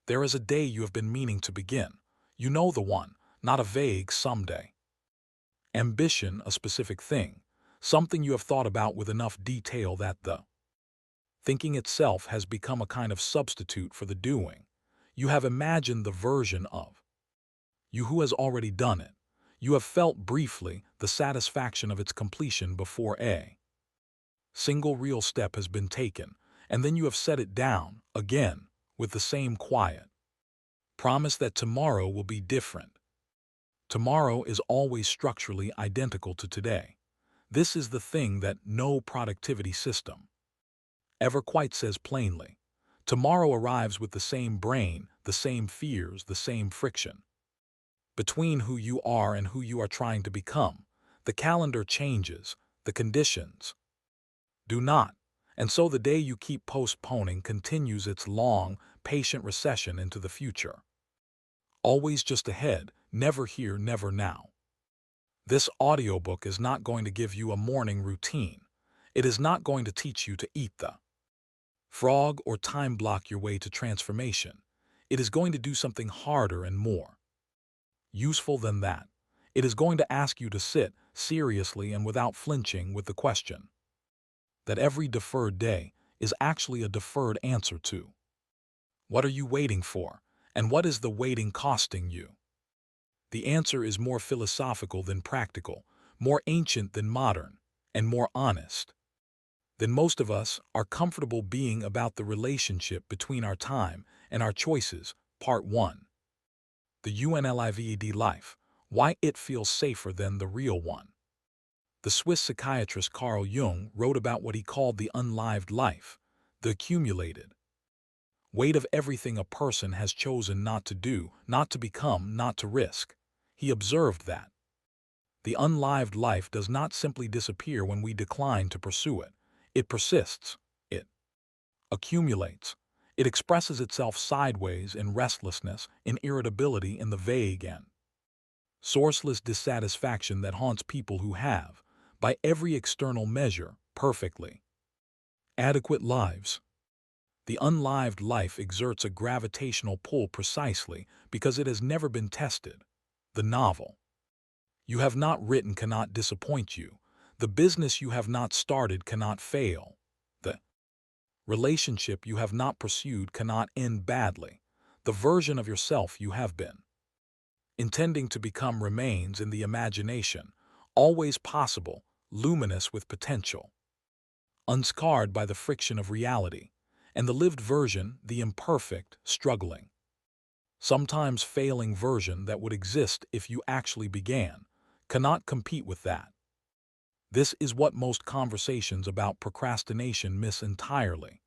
There is a day you have been meaning to begin. You know the one, not a vague someday. Ambition, a specific thing, something you have thought about with enough detail that the thinking itself has become a kind of substitute for the doing. You have imagined the version of you who has already done it. You have felt briefly the satisfaction of its completion before a single real step has been taken, and then you have set it down, again, with the same quiet promise that tomorrow will be different. Tomorrow is always structurally identical to today. This is the thing that no productivity system ever quite says plainly. Tomorrow arrives with the same brain, the same fears, the same friction. Between who you are and who you are trying to become, the calendar changes, the conditions do not. And so the day you keep postponing continues its long, patient recession into the future. Always just ahead, never here, never now. This audiobook is not going to give you a morning routine. It is not going to teach you to eat the frog or time block your way to transformation. It is going to do something harder and more useful than that. It is going to ask you to sit seriously and without flinching with the question that every deferred day is actually a deferred answer to. What are you waiting for, and what is the waiting costing you? The answer is more philosophical than practical, more ancient than modern, and more honest than most of us are comfortable being about the relationship between our time and our choices. Part 1. The unlived life, why it feels safer than the real one. The Swiss psychiatrist Carl Jung wrote about what he called the unlived life, the accumulated weight of everything a person has chosen not to do, not to become, not to risk. He observed that the unlived life does not simply disappear when we decline to pursue it. It persists. It accumulates. It expresses itself sideways in restlessness, in irritability, in the vague and sourceless dissatisfaction that haunts people who have, by every external measure, perfectly adequate lives. The unlived life exerts a gravitational pull precisely because it has never been tested. The novel you have not written cannot disappoint you. The business you have not started cannot fail. The relationship you have not pursued cannot end badly. The version of yourself you have been intending to become remains in the imagination, always possible, luminous with potential, unscarred by the friction of reality, and the lived version, the imperfect, struggling, sometimes failing version that would exist if you actually began, cannot compete with that. This is what most conversations about procrastination miss entirely.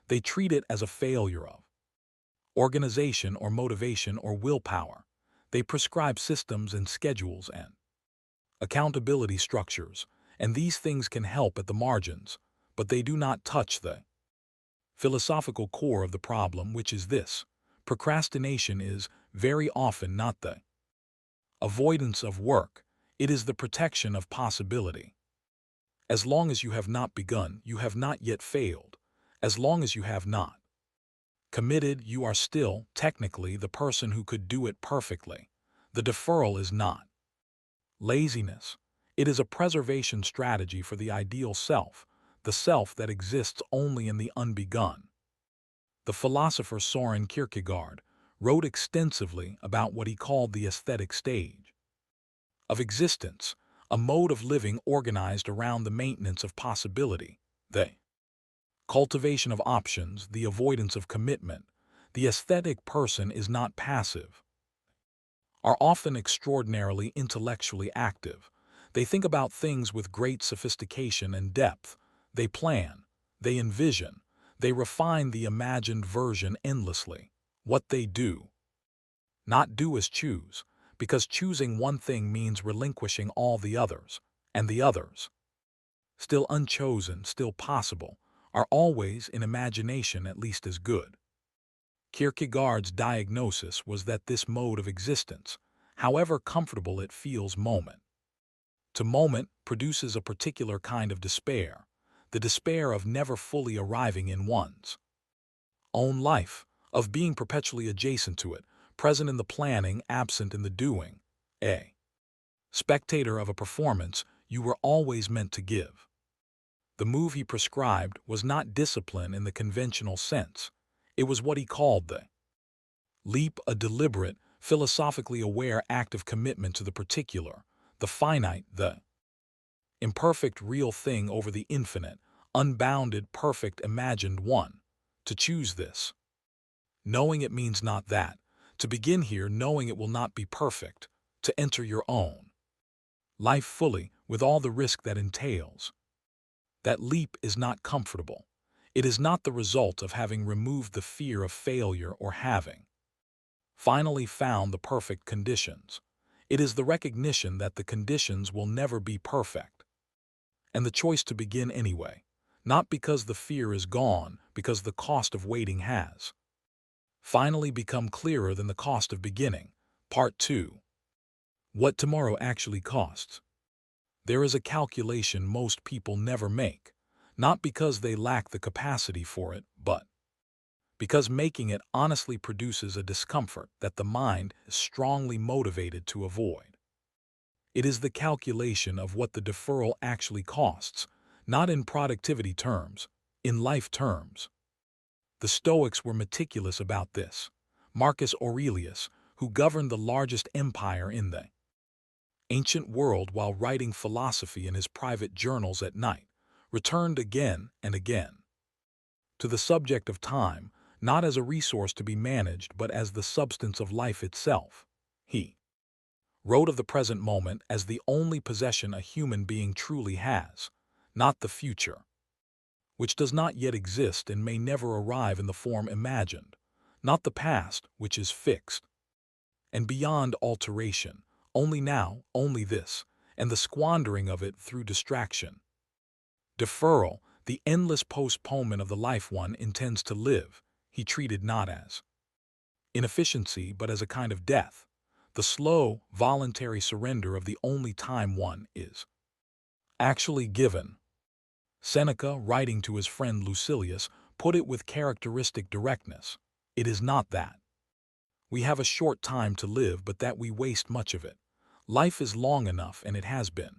They treat it as a failure of organization or motivation or willpower. They prescribe systems and schedules and accountability structures, and these things can help at the margins, but they do not touch the philosophical core of the problem, which is this: procrastination is very often not the avoidance of work, it is the protection of possibility. As long as you have not begun, you have not yet failed. As long as you have not committed, you are still, technically, the person who could do it perfectly. The deferral is not laziness. It is a preservation strategy for the ideal self, the self that exists only in the unbegun. The philosopher Soren Kierkegaard wrote extensively about what he called the aesthetic stage of existence, a mode of living organized around the maintenance of possibility, the cultivation of options, the avoidance of commitment. The aesthetic person is not passive, are often extraordinarily intellectually active. They think about things with great sophistication and depth. They plan, they envision, they refine the imagined version endlessly. What they do not do is choose, because choosing one thing means relinquishing all the others, and the others, still unchosen, still possible, are always in imagination at least as good. Kierkegaard's diagnosis was that this mode of existence, however comfortable it feels moment to moment, produces a particular kind of despair, the despair of never fully arriving in one's own life, of being perpetually adjacent to it, present in the planning, absent in the doing, a spectator of a performance you were always meant to give. The move he prescribed was not discipline in the conventional sense. It was what he called the leap, a deliberate, philosophically aware act of commitment to the particular, the finite, the imperfect real thing over the infinite, unbounded, perfect, imagined one. To choose this, knowing it means not that. To begin here, knowing it will not be perfect. To enter your own life fully, with all the risk that entails. That leap is not comfortable. It is not the result of having removed the fear of failure or having finally found the perfect conditions. It is the recognition that the conditions will never be perfect. And the choice to begin anyway, not because the fear is gone, because the cost of waiting has finally become clearer than the cost of beginning. Part 2. What tomorrow actually costs. There is a calculation most people never make, not because they lack the capacity for it, but because making it honestly produces a discomfort that the mind is strongly motivated to avoid. It is the calculation of what the deferral actually costs, not in productivity terms, in life terms. The Stoics were meticulous about this. Marcus Aurelius, who governed the largest empire in the ancient world while writing philosophy in his private journals at night, returned again and again to the subject of time, not as a resource to be managed but as the substance of life itself. He wrote of the present moment as the only possession a human being truly has, not the future, which does not yet exist and may never arrive in the form imagined, not the past, which is fixed and beyond alteration, only now, only this, and the squandering of it through distraction. Deferral, the endless postponement of the life one intends to live, he treated not as inefficiency but as a kind of death, the slow, voluntary surrender of the only time one is actually given. Seneca, writing to his friend Lucilius, put it with characteristic directness. It is not that we have a short time to live, but that we waste much of it. Life is long enough, and it has been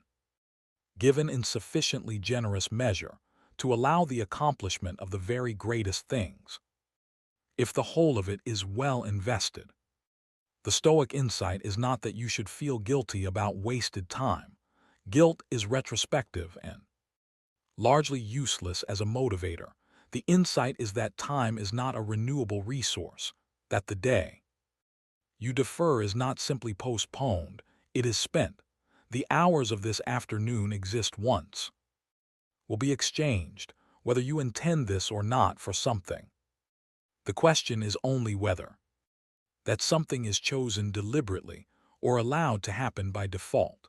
given in sufficiently generous measure to allow the accomplishment of the very greatest things, if the whole of it is well invested. The Stoic insight is not that you should feel guilty about wasted time. Guilt is retrospective and largely useless as a motivator. The insight is that time is not a renewable resource, that the day you defer is not simply postponed, it is spent. The hours of this afternoon exist once, will be exchanged, whether you intend this or not, for something. The question is only whether that something is chosen deliberately or allowed to happen by default.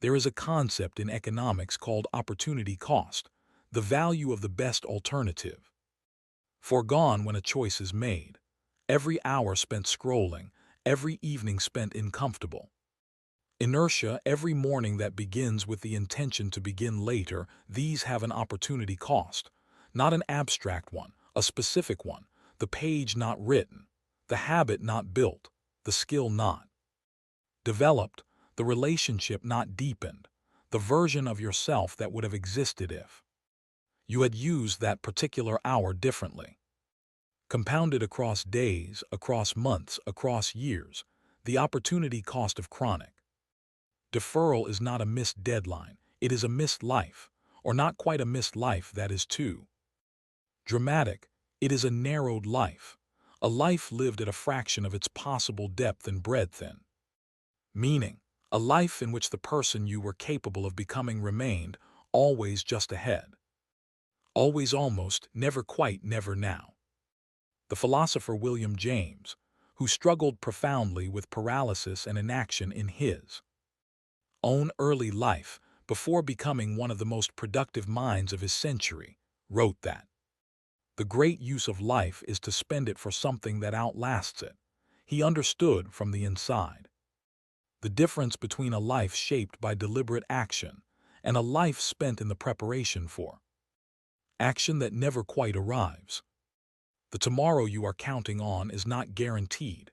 There is a concept in economics called opportunity cost, the value of the best alternative, foregone when a choice is made. Every hour spent scrolling, every evening spent uncomfortable inertia, every morning that begins with the intention to begin later, these have an opportunity cost, not an abstract one, a specific one, the page not written, the habit not built, the skill not developed, the relationship not deepened, the version of yourself that would have existed if you had used that particular hour differently. Compounded across days, across months, across years, the opportunity cost of chronic deferral is not a missed deadline, it is a missed life, or not quite a missed life, that is too dramatic. It is a narrowed life, a life lived at a fraction of its possible depth and breadth and meaning, a life in which the person you were capable of becoming remained always just ahead, always almost, never quite, never now. The philosopher William James, who struggled profoundly with paralysis and inaction in his own early life before becoming one of the most productive minds of his century, wrote that the great use of life is to spend it for something that outlasts it. He understood from the inside the difference between a life shaped by deliberate action and a life spent in the preparation for action that never quite arrives. The tomorrow you are counting on is not guaranteed.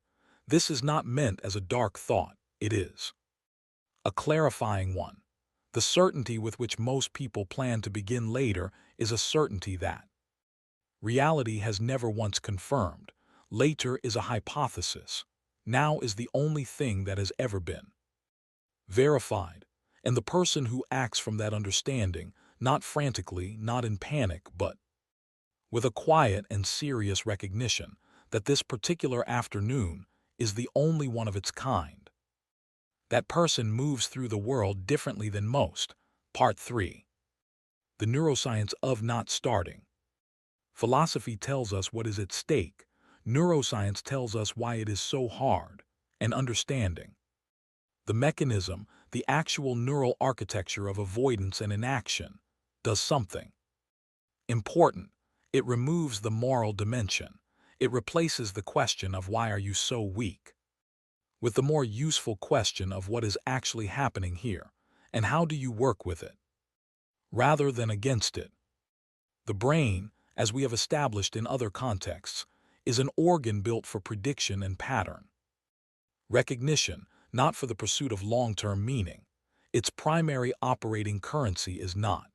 This is not meant as a dark thought. It is a clarifying one. The certainty with which most people plan to begin later is a certainty that reality has never once confirmed. Later is a hypothesis. Now is the only thing that has ever been verified. And the person who acts from that understanding, not frantically, not in panic, but with a quiet and serious recognition that this particular afternoon is the only one of its kind. That person moves through the world differently than most. Part 3. The neuroscience of not starting. Philosophy tells us what is at stake. Neuroscience tells us why it is so hard. And understanding the mechanism, the actual neural architecture of avoidance and inaction, does something important. It removes the moral dimension. It replaces the question of why are you so weak with the more useful question of what is actually happening here and how do you work with it rather than against it. The brain, as we have established in other contexts, is an organ built for prediction and pattern recognition, not for the pursuit of long-term meaning. Its primary operating currency is not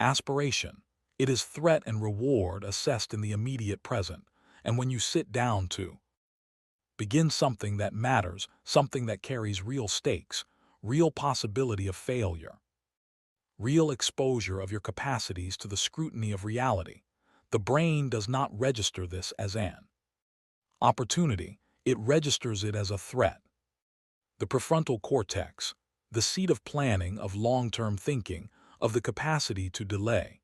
aspiration. It is threat and reward assessed in the immediate present, and when you sit down to begin something that matters, something that carries real stakes, real possibility of failure, real exposure of your capacities to the scrutiny of reality, the brain does not register this as an opportunity, it registers it as a threat. The prefrontal cortex, the seat of planning, of long-term thinking, of the capacity to delay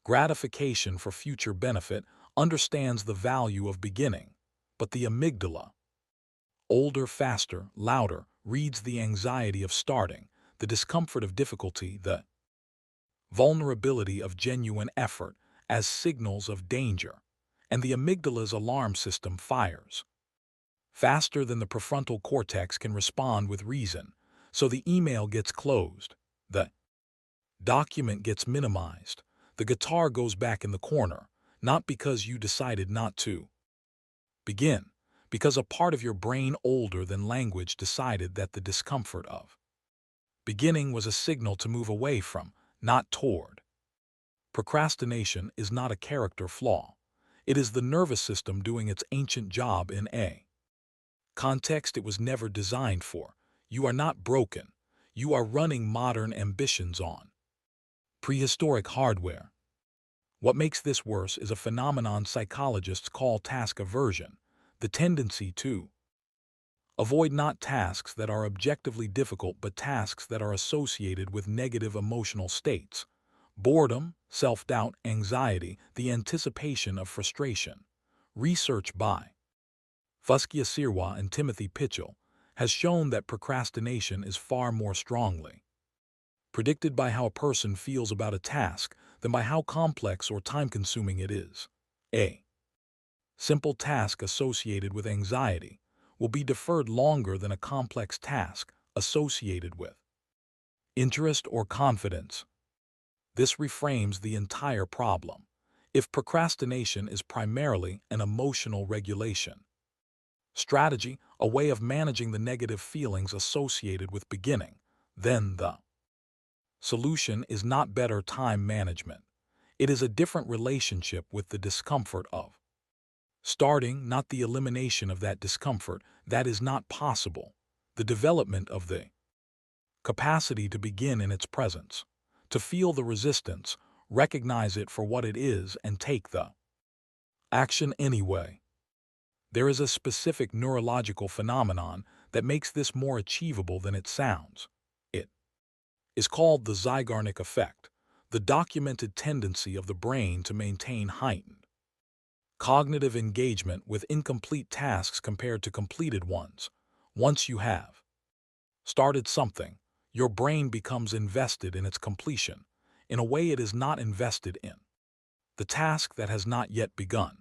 gratification for future benefit, understands the value of beginning, but the amygdala, older, faster, louder, reads the anxiety of starting, the discomfort of difficulty, the vulnerability of genuine effort as signals of danger, and the amygdala's alarm system fires faster than the prefrontal cortex can respond with reason, so the email gets closed, the document gets minimized, the guitar goes back in the corner, not because you decided not to begin, because a part of your brain older than language decided that the discomfort of beginning was a signal to move away from, not toward. Procrastination is not a character flaw. It is the nervous system doing its ancient job in a context it was never designed for. You are not broken. You are running modern ambitions on prehistoric hardware. What makes this worse is a phenomenon psychologists call task aversion, the tendency to avoid not tasks that are objectively difficult but tasks that are associated with negative emotional states, boredom, self-doubt, anxiety, the anticipation of frustration. Research by Fuskia Sirwa and Timothy Pitchell has shown that procrastination is far more strongly predicted by how a person feels about a task than by how complex or time-consuming it is. A simple task associated with anxiety will be deferred longer than a complex task associated with interest or confidence. This reframes the entire problem. If procrastination is primarily an emotional regulation strategy, a way of managing the negative feelings associated with beginning, then the solution is not better time management. It is a different relationship with the discomfort of starting, not the elimination of that discomfort. That is not possible. The development of the capacity to begin in its presence, to feel the resistance, recognize it for what it is, and take the action anyway. There is a specific neurological phenomenon that makes this more achievable than it sounds. It is called the Zeigarnik effect, the documented tendency of the brain to maintain heightened cognitive engagement with incomplete tasks compared to completed ones. Once you have started something, your brain becomes invested in its completion in a way it is not invested in the task that has not yet begun.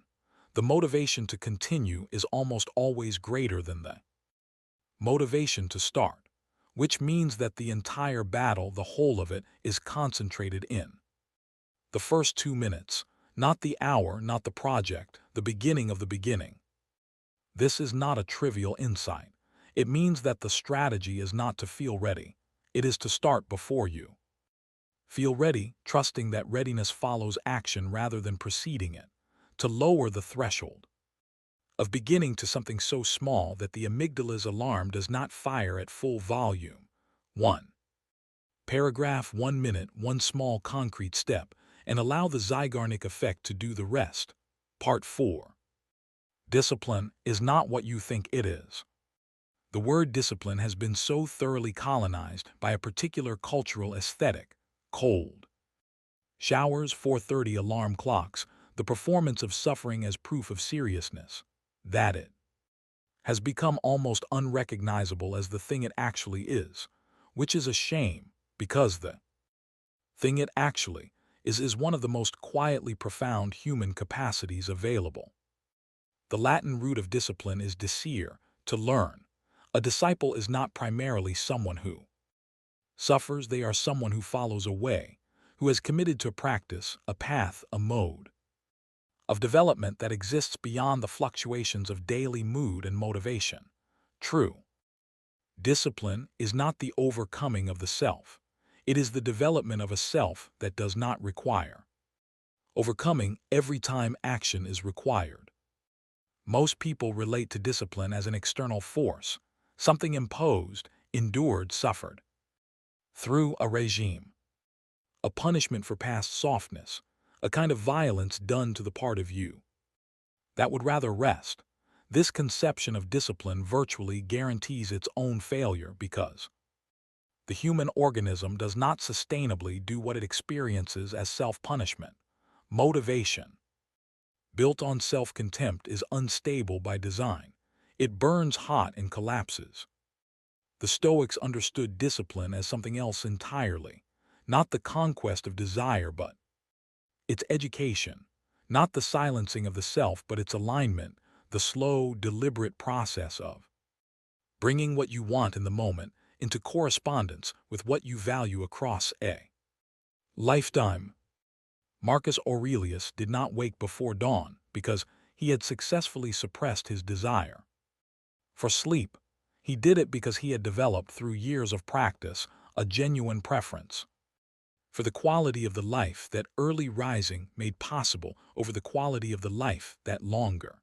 The motivation to continue is almost always greater than the motivation to start, which means that the entire battle, the whole of it, is concentrated in the first 2 minutes, Not the hour, not the project, the beginning of the beginning. This is not a trivial insight. It means that the strategy is not to feel ready. It is to start before you. Feel ready, trusting that readiness follows action rather than preceding it. To lower the threshold of beginning to something so small that the amygdala's alarm does not fire at full volume. 1. Paragraph 1 minute, one small concrete step, and allow the Zeigarnik effect to do the rest. Part 4. Discipline is not what you think it is. The word discipline has been so thoroughly colonized by a particular cultural aesthetic, cold showers, 4:30 alarm clocks, the performance of suffering as proof of seriousness, that it has become almost unrecognizable as the thing it actually is, which is a shame, because the thing it actually is one of the most quietly profound human capacities available. The Latin root of discipline is discere, to learn. A disciple is not primarily someone who suffers, they are someone who follows a way, who has committed to a practice, a path, a mode of development that exists beyond the fluctuations of daily mood and motivation. True discipline is not the overcoming of the self. It is the development of a self that does not require overcoming every time action is required. Most people relate to discipline as an external force, something imposed, endured, suffered through a regime, a punishment for past softness, a kind of violence done to the part of you that would rather rest. This conception of discipline virtually guarantees its own failure because the human organism does not sustainably do what it experiences as self-punishment. Motivation, built on self-contempt, is unstable by design. It burns hot and collapses. The Stoics understood discipline as something else entirely, not the conquest of desire but its education, not the silencing of the self but its alignment, the slow, deliberate process of bringing what you want in the moment into correspondence with what you value across a lifetime. Marcus Aurelius did not wake before dawn because he had successfully suppressed his desire for sleep. He did it because he had developed through years of practice a genuine preference for the quality of the life that early rising made possible over the quality of the life that longer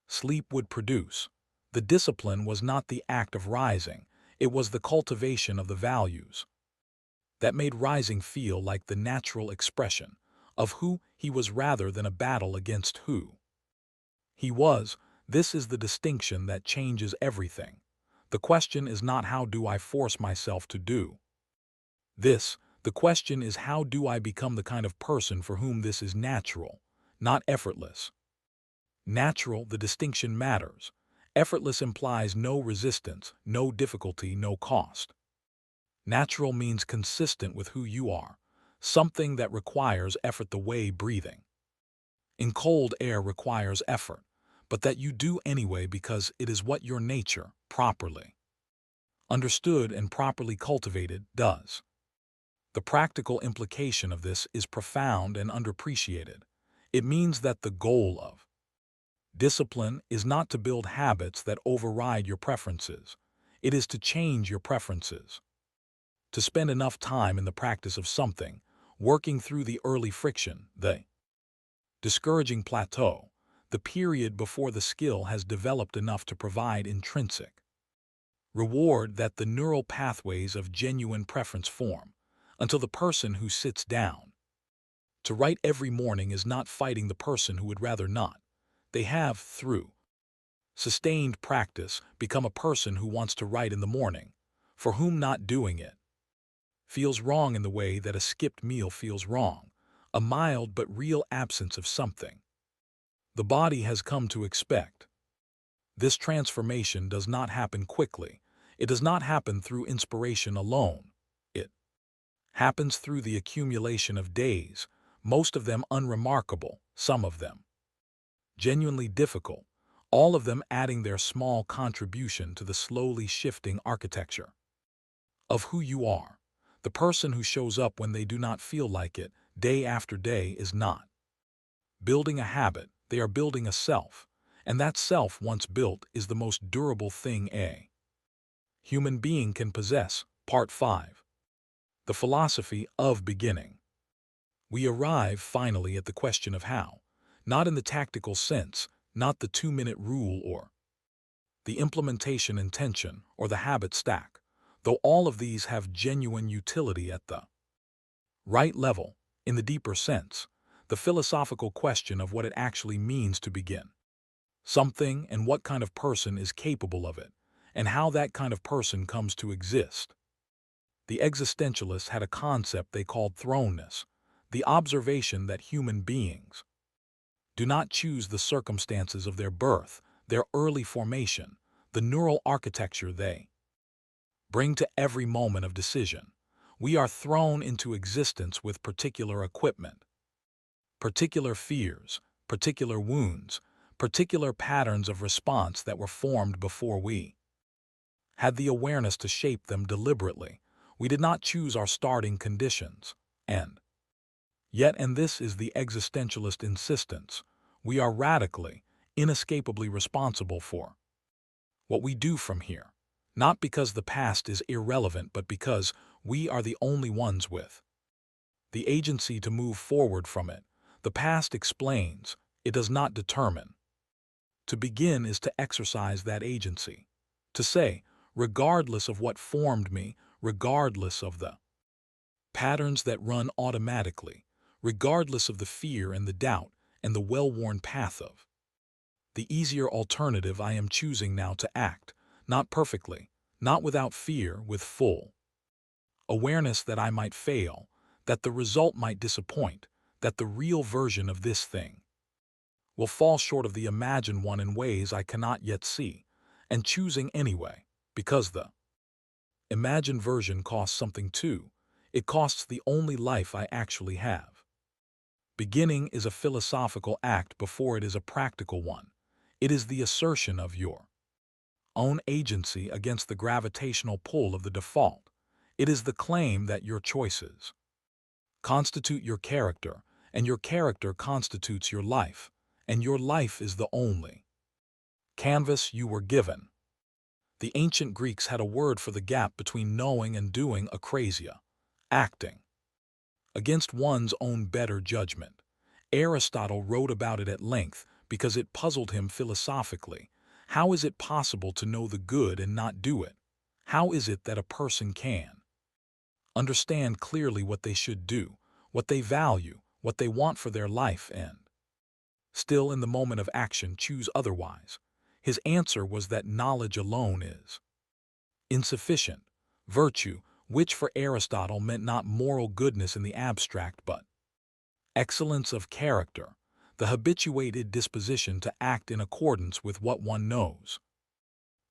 sleep would produce. The discipline was not the act of rising, it was the cultivation of the values that made rising feel like the natural expression of who he was rather than a battle against who he was. This is the distinction that changes everything. The question is not how do I force myself to do this, the question is how do I become the kind of person for whom this is natural, not effortless. Natural, the distinction matters. Effortless implies no resistance, no difficulty, no cost. Natural means consistent with who you are, something that requires effort the way breathing in cold air requires effort, but that you do anyway because it is what your nature, properly understood and properly cultivated, does. The practical implication of this is profound and underappreciated. It means that the goal of discipline is not to build habits that override your preferences. It is to change your preferences. To spend enough time in the practice of something, working through the early friction, the discouraging plateau, the period before the skill has developed enough to provide intrinsic reward that the neural pathways of genuine preference form, until the person who sits down to write every morning is not fighting the person who would rather not. They have, through sustained practice, become a person who wants to write in the morning, for whom not doing it feels wrong in the way that a skipped meal feels wrong, a mild but real absence of something the body has come to expect. This transformation does not happen quickly. It does not happen through inspiration alone. It happens through the accumulation of days, most of them unremarkable, some of them genuinely difficult, all of them adding their small contribution to the slowly shifting architecture of who you are. The person who shows up when they do not feel like it, day after day, is not Building a habit, they are building a self, and that self once built is the most durable thing a human being can possess. Part 5. The philosophy of beginning. We arrive finally at the question of how, not in the tactical sense, not the 2-minute rule or the implementation intention or the habit stack, though all of these have genuine utility at the right level, in the deeper sense, the philosophical question of what it actually means to begin something and what kind of person is capable of it, and how that kind of person comes to exist. The existentialists had a concept they called thrownness, the observation that human beings do not choose the circumstances of their birth, their early formation, the neural architecture they bring to every moment of decision. We are thrown into existence with particular equipment, particular fears, particular wounds, particular patterns of response that were formed before we had the awareness to shape them deliberately. We did not choose our starting conditions, and yet, and this is the existentialist insistence, we are radically, inescapably responsible for what we do from here, not because the past is irrelevant, but because we are the only ones with the agency to move forward from it. The past explains, it does not determine. To begin is to exercise that agency, to say, regardless of what formed me, regardless of the patterns that run automatically, regardless of the fear and the doubt and the well-worn path of the easier alternative, I am choosing now to act, not perfectly, not without fear, with full awareness that I might fail, that the result might disappoint, that the real version of this thing will fall short of the imagined one in ways I cannot yet see, and choosing anyway, because the imagined version costs something too. It costs the only life I actually have. Beginning is a philosophical act before it is a practical one. It is the assertion of your own agency against the gravitational pull of the default. It is the claim that your choices constitute your character, and your character constitutes your life, and your life is the only canvas you were given. The ancient Greeks had a word for the gap between knowing and doing: akrasia, acting against one's own better judgment. Aristotle wrote about it at length because it puzzled him philosophically. How is it possible to know the good and not do it? How is it that a person can understand clearly what they should do, what they value, what they want for their life, and still in the moment of action choose otherwise? His answer was that knowledge alone is insufficient. Virtue, which for Aristotle meant not moral goodness in the abstract but excellence of character, the habituated disposition to act in accordance with what one knows.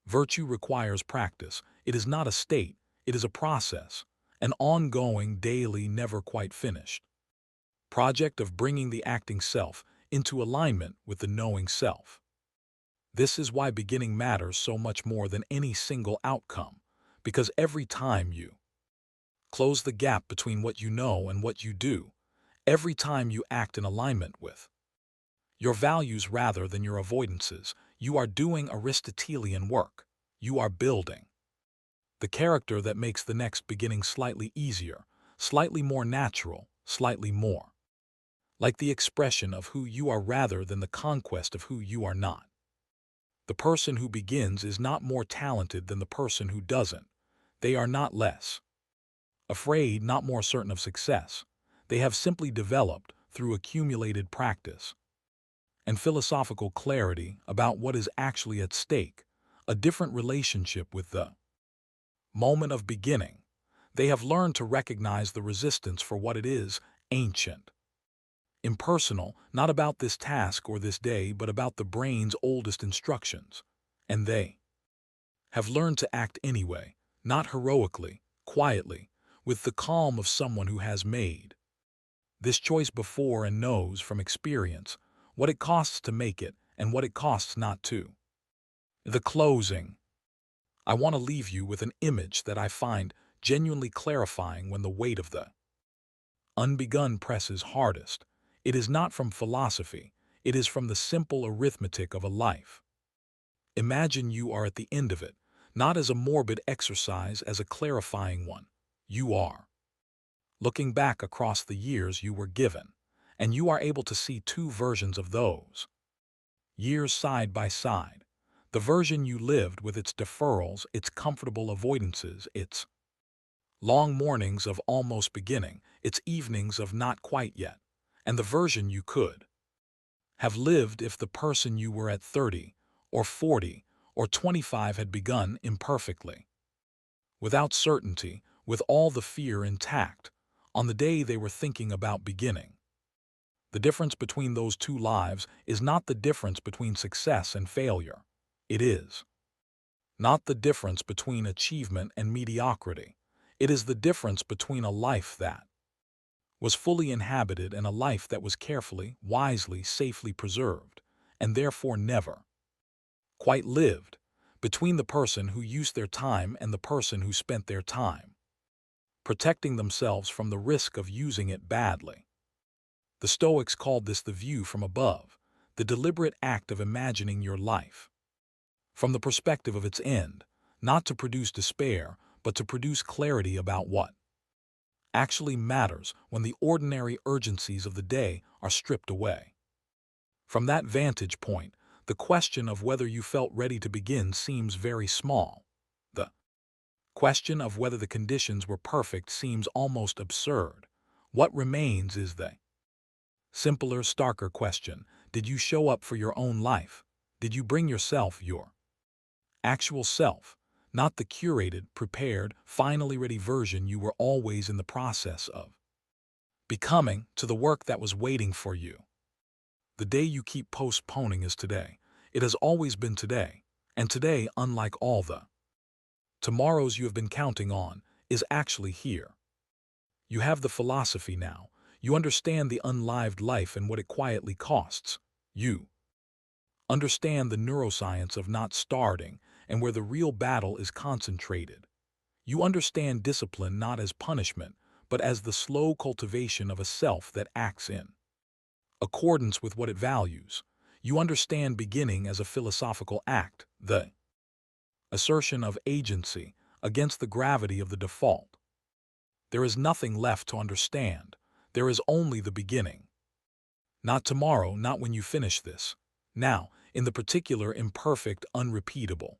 Virtue requires practice. It is not a state, it is a process, an ongoing, daily, never quite finished project of bringing the acting self into alignment with the knowing self. This is why beginning matters so much more than any single outcome, because every time you close the gap between what you know and what you do, every time you act in alignment with your values rather than your avoidances, you are doing Aristotelian work. You are building the character that makes the next beginning slightly easier, slightly more natural, slightly more like the expression of who you are rather than the conquest of who you are not. The person who begins is not more talented than the person who doesn't. They are not less afraid, not more certain of success. They have simply developed, through accumulated practice and philosophical clarity about what is actually at stake, a different relationship with the moment of beginning. They have learned to recognize the resistance for what it is: ancient, impersonal, not about this task or this day, but about the brain's oldest instructions. And they have learned to act anyway, not heroically, quietly, with the calm of someone who has made this choice before and knows from experience what it costs to make it and what it costs not to. The closing. I want to leave you with an image that I find genuinely clarifying when the weight of the unbegun presses hardest. It is not from philosophy, it is from the simple arithmetic of a life. Imagine you are at the end of it, not as a morbid exercise, as a clarifying one. You are looking back across the years you were given, and you are able to see two versions of those years side by side. The version you lived with its deferrals, its comfortable avoidances, its long mornings of almost beginning, its evenings of not quite yet, and the version you could have lived if the person you were at 30 or 40 or 25 had begun imperfectly, without certainty, with all the fear intact, on the day they were thinking about beginning. The difference between those two lives is not the difference between success and failure. It is not the difference between achievement and mediocrity. It is the difference between a life that was fully inhabited and a life that was carefully, wisely, safely preserved, and therefore never quite lived, between the person who used their time and the person who spent their time protecting themselves from the risk of using it badly. The Stoics called this the view from above, the deliberate act of imagining your life from the perspective of its end, not to produce despair, but to produce clarity about what actually matters when the ordinary urgencies of the day are stripped away. From that vantage point, the question of whether you felt ready to begin seems very small. The question of whether the conditions were perfect seems almost absurd. What remains is the simpler, starker question: did you show up for your own life? Did you bring yourself, your actual self, not the curated, prepared, finally ready version you were always in the process of becoming, to the work that was waiting for you? The day you keep postponing is today. It has always been today, and today, unlike all the tomorrows you have been counting on, is actually here. You have the philosophy now. You understand the unlived life and what it quietly costs. You understand the neuroscience of not starting and where the real battle is concentrated. You understand discipline not as punishment, but as the slow cultivation of a self that acts in accordance with what it values. You understand beginning as a philosophical act, the assertion of agency against the gravity of the default. There is nothing left to understand. There is only the beginning. Not tomorrow, not when you finish this. Now, in the particular, imperfect, unrepeatable